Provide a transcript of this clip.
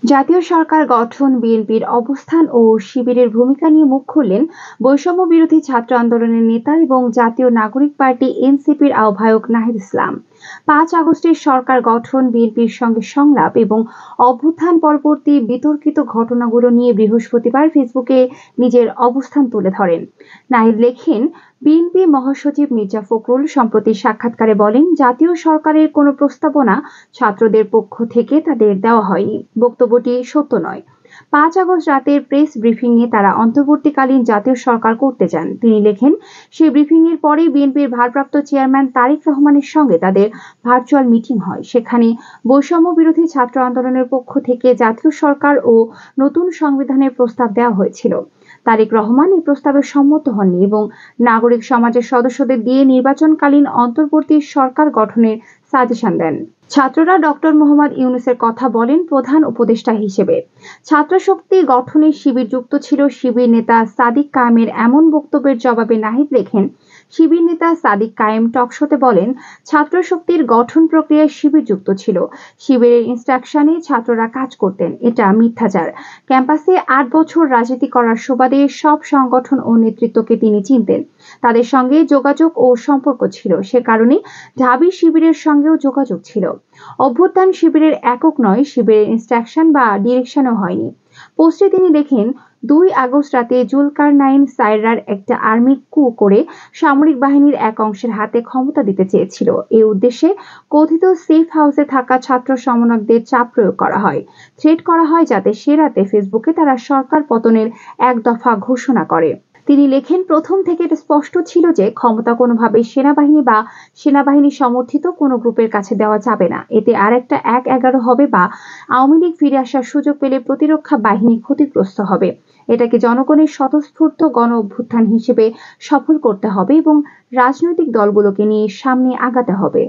জাতীয় সরকার গঠন, বিএনপির অবস্থান ও শিবিরের ভূমিকা নিয়ে মুখ খুললেন বৈষম্য বিরোধী ছাত্র আন্দোলনের নেতা এবং জাতীয় নাগরিক পার্টি এনসিপির আহ্বায়ক নাহিদ ইসলাম। ৫ আগস্টের সরকার গঠন, বিএনপির সঙ্গে সংলাপ এবং অভ্যুত্থান পরবর্তী বিতর্কিত ঘটনাগুলো নিয়ে বৃহস্পতিবার ফেসবুকে নিজের অবস্থান তুলে ধরেন। নাহিদ লেখেন, বিএনপি মহাসচিব মির্জা ফখরুল সম্প্রতি সাক্ষাৎকারে বলেন, জাতীয় সরকারের কোনো প্রস্তাবনা ছাত্রদের পক্ষ থেকে তাদের দেওয়া হয়নি। বক্তব্যটি সত্য নয়। ৫ আগস্ট রাতের প্রেস ব্রিফিংয়ে তারা অন্তর্বর্তীকালীন জাতীয় সরকার করতে চান। তিনি লেখেন, সেই ব্রিফিংয়ের পরেই বিএনপির ভারপ্রাপ্ত চেয়ারম্যান তারেক রহমানের সঙ্গে তাদের ভার্চুয়াল মিটিং হয়। সেখানে বৈষম্য বিরোধী ছাত্র আন্দোলনের পক্ষ থেকে জাতীয় সরকার ও নতুন সংবিধানের প্রস্তাব দেওয়া হয়েছিল। তারেক রহমান এই প্রস্তাবে সম্মত হননি এবং নাগরিক সমাজের সদস্যদের দিয়ে নির্বাচনকালীন অন্তর্বর্তী সরকার গঠনের সাজেশন দেন। ছাত্ররা ডক্টর মোহাম্মদ ইউনূসের কথা বলেন প্রধান উপদেষ্টা হিসেবে। ছাত্রশক্তি গঠনে শিবির যুক্ত ছিল। শিবির নেতা সাদিক কায়েমের এমন বক্তব্যের জবাবে নাহিদ লেখেন, শিবির নেতা সাদিক কায়েম টকশোতে বলেন, ছাত্রশক্তির গঠন প্রক্রিয়ায় শিবির যুক্ত ছিল। শিবিরের ইনস্ট্রাকশনে ছাত্ররা কাজ করতেন। এটা মিথ্যাচার। ক্যাম্পাসে ৮ বছর রাজনীতি করার সুবাদে সব সংগঠন ও নেতৃত্বকে তিনি চিনতেন। তাদের সঙ্গে যোগাযোগ ও সম্পর্ক ছিল। সে কারণে ঢাবি শিবিরের সঙ্গেও যোগাযোগ ছিল। অভ্যুত্থান শিবিরের একক নয়, শিবিরের ইনস্ট্রাকশন বা ডিরেকশনও হয়নি। পোস্টে তিনি লেখেন, ২ আগস্ট রাতে জুলকারনাইন সায়রার একটা আর্মি কু করে সামরিক বাহিনীর এক অংশের হাতে ক্ষমতা দিতে চেয়েছিল। এই উদ্দেশ্যে কথিত সেফ হাউসে থাকা ছাত্র সমন্বয়কদের চাপ প্রয়োগ করা হয়, থ্রেট করা হয় যাতে সে রাতে ফেসবুকে তারা সরকার পতনের এক দফা ঘোষণা করে। তিনি লেখেন, প্রথম থেকে এটা স্পষ্ট ছিল যে ক্ষমতা কোনোভাবেই সেনাবাহিনী বা সেনাবাহিনী সমর্থিত কোনো গ্রুপের কাছে দেওয়া যাবে না। এতে আরেকটা ১/১১ হবে বা আওয়ামী লীগ ফিরে আসার সুযোগ পেলে প্রতিরক্ষা বাহিনী ক্ষতিগ্রস্ত হবে। এটাকে জনগণের স্বতঃস্ফূর্ত গণ অভ্যুত্থান হিসেবে সফল করতে হবে এবং রাজনৈতিক দলগুলোকে নিয়ে সামনে আগাতে হবে।